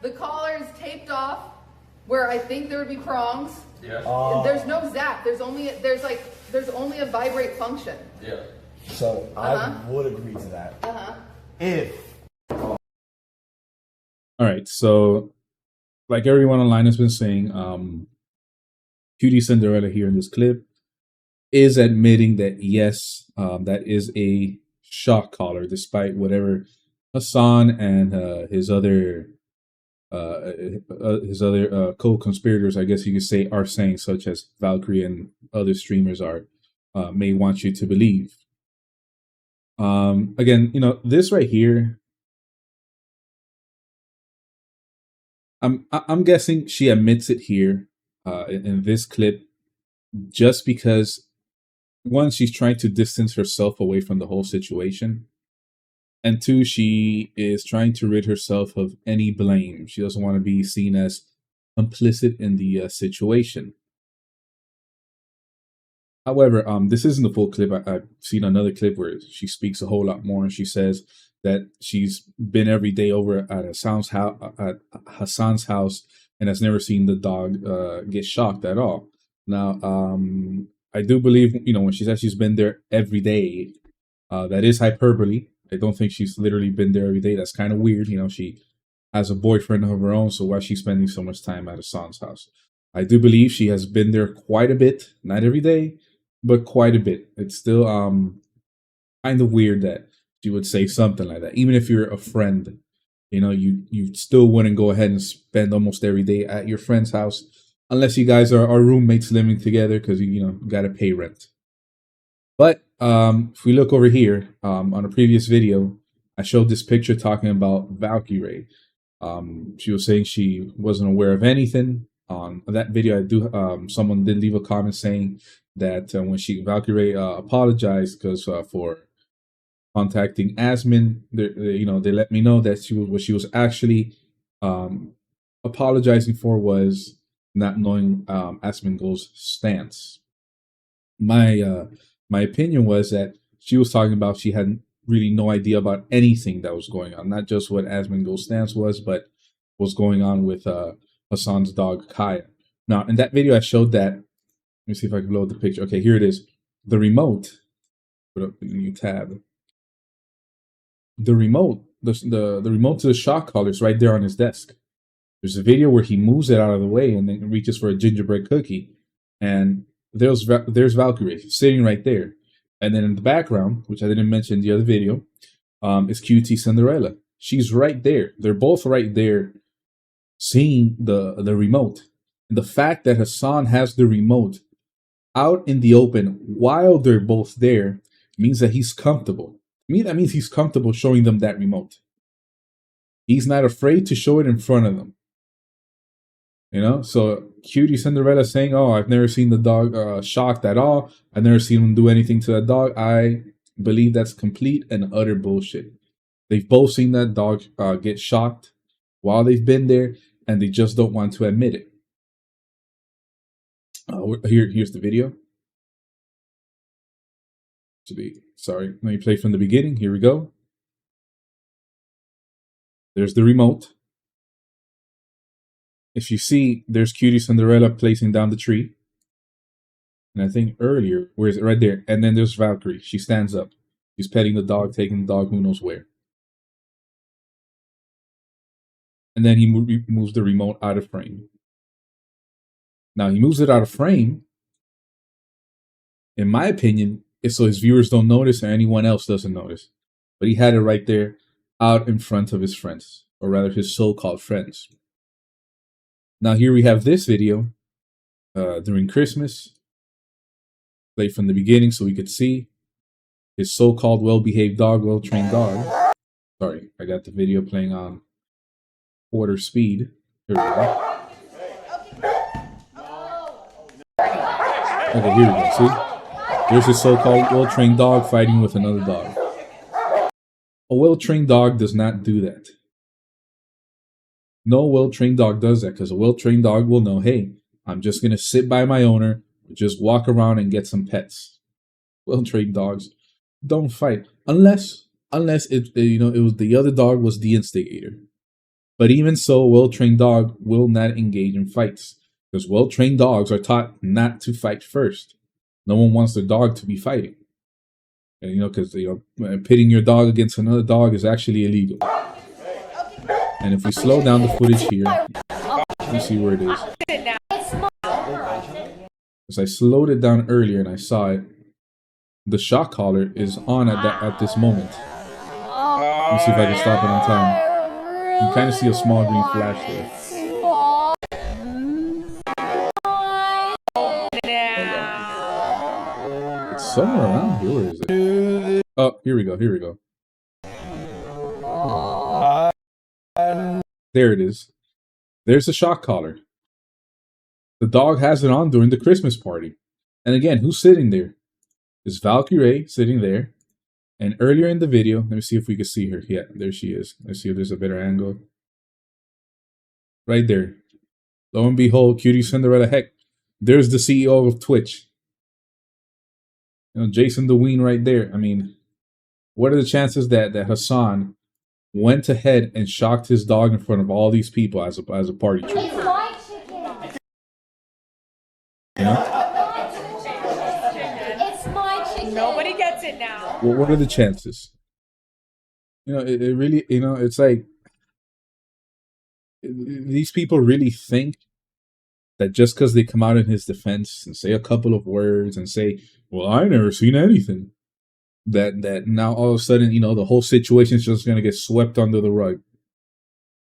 the collar is taped off where I think there would be prongs. Yeah. There's no zap. There's only a vibrate function. Yeah. So I would agree to that. If. All right, so like everyone online has been saying, Cutie Cinderella here in this clip is admitting that yes, that is a shock collar, despite whatever Hasan and his other co-conspirators, I guess you could say, are saying, such as Valkyrie and other streamers are may want you to believe. Again, you know, this right here, I'm guessing she admits it here in this clip just because, one, she's trying to distance herself away from the whole situation, and two, she is trying to rid herself of any blame. She doesn't want to be seen as complicit in the situation. However, this isn't the full clip. I've seen another clip where she speaks a whole lot more, and she says that she's been every day over at Hassan's house and has never seen the dog get shocked at all. Now, I do believe, you know, when she says she's been there every day, that is hyperbole. I don't think she's literally been there every day. That's kind of weird. You know, she has a boyfriend of her own, so why is she spending so much time at Hassan's house? I do believe she has been there quite a bit, not every day, but quite a bit. It's still kind of weird that she would say something like that. Even if you're a friend, you know, you still wouldn't go ahead and spend almost every day at your friend's house unless you guys are roommates living together, because you got to pay rent. But if we look over here on a previous video, I showed this picture talking about Valkyrie. She was saying she wasn't aware of anything. On that video, someone did leave a comment saying that when Valkyrie apologized because for contacting Asmin, they let me know that what she was actually apologizing for was not knowing Asmin's stance. My opinion was that she was talking about she had really no idea about anything that was going on, not just what Asmin's stance was, but what's going on with Hasan's dog Kaya. Now, in that video, I showed that. Let me see if I can blow up the picture. Okay, here it is. The remote. Put up the new tab. The remote, the remote to the shock collar is right there on his desk. There's a video where he moves it out of the way and then reaches for a gingerbread cookie, and there's Valkyrie sitting right there. And then in the background, which I didn't mention in the other video, is QT Cinderella. She's right there. They're both right there, seeing the remote. And the fact that Hasan has the remote out in the open while they're both there means that he's comfortable. To me, that means he's comfortable showing them that remote. He's not afraid to show it in front of them. You know, so Cutie Cinderella saying, "Oh, I've never seen the dog shocked at all. I've never seen him do anything to that dog." I believe that's complete and utter bullshit. They've both seen that dog get shocked while they've been there, and they just don't want to admit it. Here's the video. Sorry, let me play from the beginning. Here we go. There's the remote. If you see, there's Cutie Cinderella placing down the tree. And I think earlier, where is it? Right there. And then there's Valkyrie. She stands up. She's petting the dog, taking the dog who knows where. And then he moves the remote out of frame. Now, he moves it out of frame, in my opinion, it's so his viewers don't notice or anyone else doesn't notice. But he had it right there out in front of his friends, or rather his so-called friends. Now here we have this video during Christmas, played from the beginning so we could see his so-called well-behaved dog, well-trained dog. Sorry, I got the video playing on quarter speed. Here we go. Okay, here we go, see? There's his so-called well-trained dog fighting with another dog. A well-trained dog does not do that. No well-trained dog does that, because a well-trained dog will know, hey, I'm just going to sit by my owner, just walk around and get some pets. Well-trained dogs don't fight unless it was the other dog was the instigator. But even so, a well-trained dog will not engage in fights because well-trained dogs are taught not to fight first. No one wants their dog to be fighting. And, because, pitting your dog against another dog is actually illegal. And if we slow down the footage here, you see where it is. As I slowed it down earlier and I saw it, the shock collar is on at this moment. Let me see if I can stop it on time. You kind of see a small green flash there. It's somewhere around here. Where is it? Oh, here we go. Here we go. There it is. There's the shock collar. The dog has it on during the Christmas party. And again, who's sitting there? Is Valkyrie sitting there. And earlier in the video, let me see if we can see her. Yeah, there she is. Let's see if there's a better angle. Right there. Lo and behold, Cutie Cinderella. Heck, there's the CEO of Twitch. Jason DeWeen right there. I mean, what are the chances that Hasan went ahead and shocked his dog in front of all these people as a party trick? It's my chicken. It's my chicken. Nobody gets it now. Well, what are the chances? It really, it's like these people really think that just because they come out in his defense and say a couple of words and say, well, I never seen anything, that now all of a sudden, the whole situation is just going to get swept under the rug.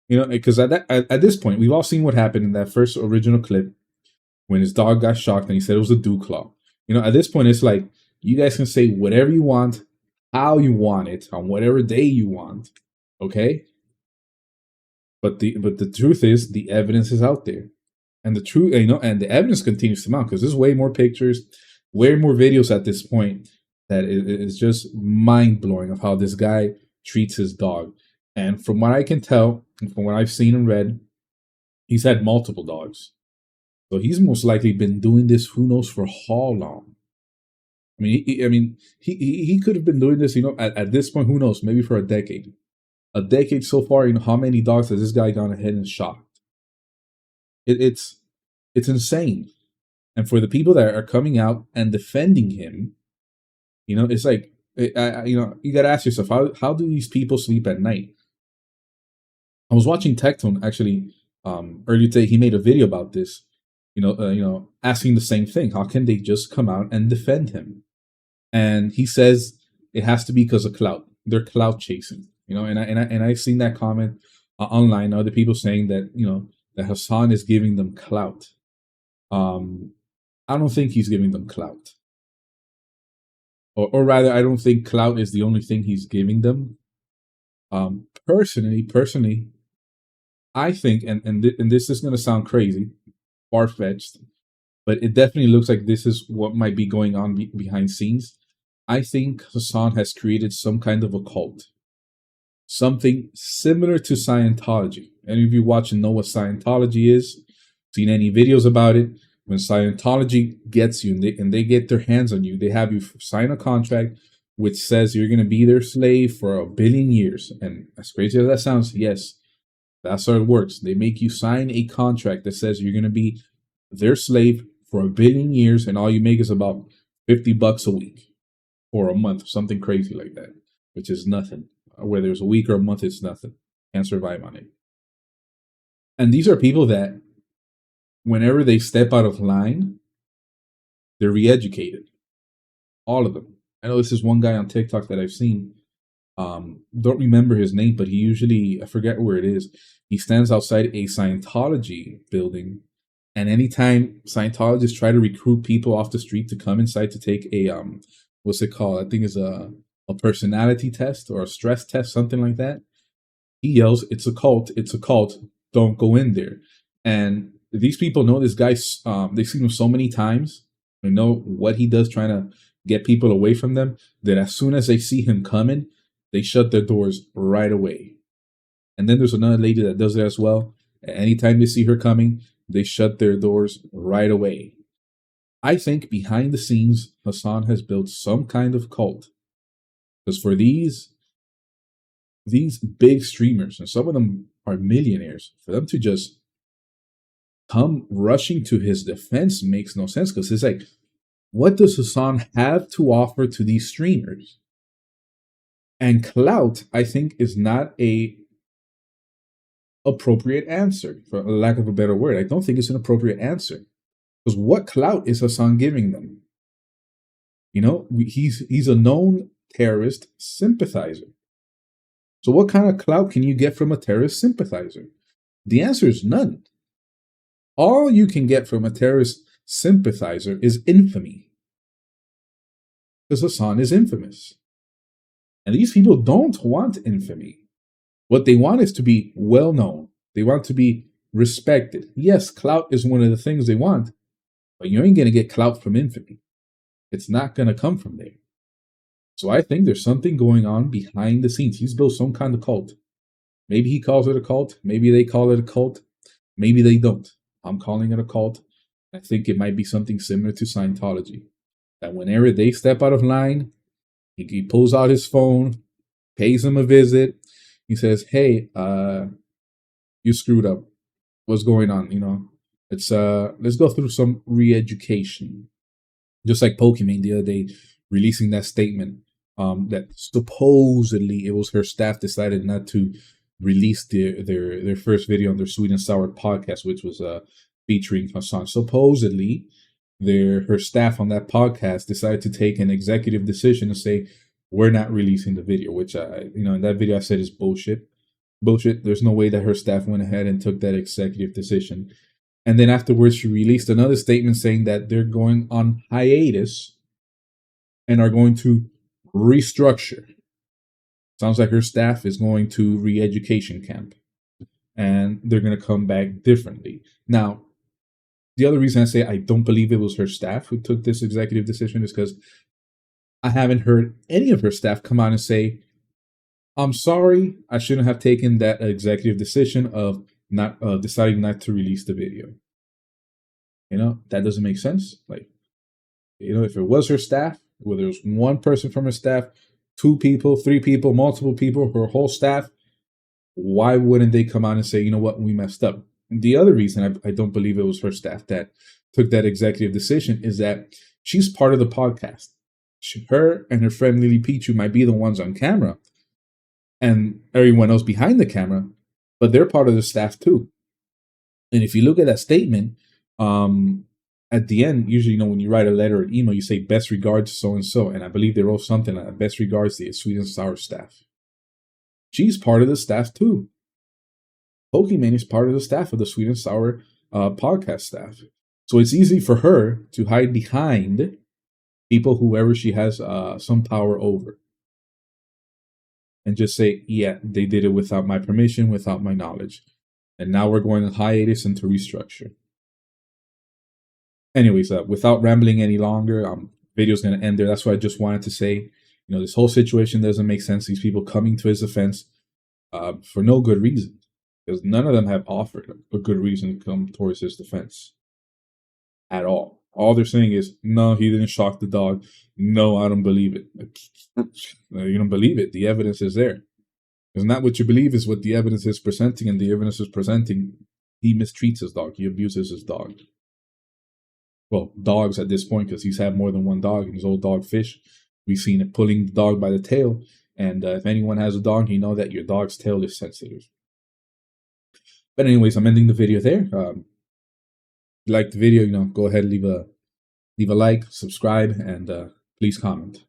Because at this point, we've all seen what happened in that first original clip when his dog got shocked and he said it was a dew claw. At this point, it's like, you guys can say whatever you want, how you want it, on whatever day you want, okay? But the truth is, the evidence is out there. And the truth, and the evidence continues to mount because there's way more pictures, way more videos at this point that is just mind-blowing of how this guy treats his dog. And from what I can tell, and from what I've seen and read, he's had multiple dogs. So he's most likely been doing this, who knows for how long. I mean, he could have been doing this, at this point, who knows, maybe for a decade. A decade so far, how many dogs has this guy gone ahead and shot? It's insane. And for the people that are coming out and defending him, it's like, you got to ask yourself, how do these people sleep at night? I was watching Tectone actually earlier today. He made a video about this, asking the same thing. How can they just come out and defend him? And he says it has to be because of clout. They're clout chasing, and I've seen that comment online. Other people saying that, that Hasan is giving them clout. I don't think he's giving them clout. Or rather, I don't think clout is the only thing he's giving them. Personally, I think, and this is going to sound crazy, far-fetched, but it definitely looks like this is what might be going on behind scenes. I think Hasan has created some kind of a cult. Something similar to Scientology. Any of you watching know what Scientology is? Seen any videos about it? When Scientology gets you and they get their hands on you, they have you sign a contract which says you're going to be their slave for 1 billion years. And as crazy as that sounds, yes, that's how it works. They make you sign a contract that says you're going to be their slave for 1 billion years, and all you make is about $50 a week or a month, something crazy like that, which is nothing. Whether it's a week or a month, it's nothing. Can't survive on it. And these are people that, whenever they step out of line, they're re-educated. All of them. I know this is one guy on TikTok that I've seen. Don't remember his name, but he usually, I forget where it is, he stands outside a Scientology building, and anytime Scientologists try to recruit people off the street to come inside to take a, what's it called? I think it's a personality test or a stress test, something like that. He yells, "It's a cult, it's a cult, don't go in there." And these people know this guy, they've seen him so many times, they know what he does trying to get people away from them, that as soon as they see him coming, they shut their doors right away. And then there's another lady that does it as well. Anytime they see her coming, they shut their doors right away. I think behind the scenes, Hasan has built some kind of cult. Because for these big streamers, and some of them are millionaires. For them to just come rushing to his defense makes no sense, because it's like, what does Hasan have to offer to these streamers? And clout, I think, is not a appropriate answer, for lack of a better word. I don't think it's an appropriate answer, because what clout is Hasan giving them? You know, he's a known terrorist sympathizer. So what kind of clout can you get from a terrorist sympathizer? The answer is none. All you can get from a terrorist sympathizer is infamy, because Hasan is infamous. And these people don't want infamy. What they want is to be well known. They want to be respected. Yes, clout is one of the things they want, but you ain't going to get clout from infamy. It's not going to come from there. So I think there's something going on behind the scenes. He's built some kind of cult. Maybe he calls it a cult. Maybe they call it a cult. Maybe they don't. I'm calling it a cult. I think it might be something similar to Scientology. That whenever they step out of line, he pulls out his phone, pays them a visit. He says, "Hey, you screwed up. What's going on? You know, let's go through some re-education." Just like Pokimane the other day, releasing that statement that supposedly it was her staff decided not to release their first video on their Sweet and Sour podcast, which was featuring Hasan. Supposedly, her staff on that podcast decided to take an executive decision and say, we're not releasing the video, which in that video I said is bullshit. There's no way that her staff went ahead and took that executive decision. And then afterwards, she released another statement saying that they're going on hiatus and are going to restructure. Sounds like her staff is going to re-education camp and they're going to come back differently. Now, the other reason I say I don't believe it was her staff who took this executive decision is because I haven't heard any of her staff come out and say, I'm sorry, I shouldn't have taken that executive decision of not deciding not to release the video. You know, that doesn't make sense. Like, you know, if it was her staff, whether it was one person from her staff, 2 people, 3 people, multiple people, her whole staff, why wouldn't they come out and say, you know what, we messed up? The other reason I don't believe it was her staff that took that executive decision is that she's part of the podcast. Her and her friend Lily Pichu might be the ones on camera and everyone else behind the camera, but they're part of the staff too. And if you look at that statement, at the end, usually, you know, when you write a letter or an email, you say best regards so-and-so. And I believe they wrote something like best regards to the Sweet and Sour staff. She's part of the staff too. Pokimane is part of the staff of the Sweet and Sour podcast staff. So it's easy for her to hide behind people, whoever she has some power over. And just say, yeah, they did it without my permission, without my knowledge. And now we're going on hiatus and to restructure. Anyways, without rambling any longer, video's going to end there. That's what I just wanted to say. You know, this whole situation doesn't make sense. These people coming to his defense for no good reason. Because none of them have offered a good reason to come towards his defense. At all. All they're saying is, no, he didn't shock the dog. No, I don't believe it. You don't believe it. The evidence is there. It's not what you believe, is what the evidence is presenting, and the evidence is presenting. He mistreats his dog. He abuses his dog. Well, dogs at this point, because he's had more than one dog, and his old dog Fish. We've seen it pulling the dog by the tail, and if anyone has a dog, you know that your dog's tail is sensitive. But anyways, I'm ending the video there. If you like the video, you know, go ahead and leave a like, subscribe, and please comment.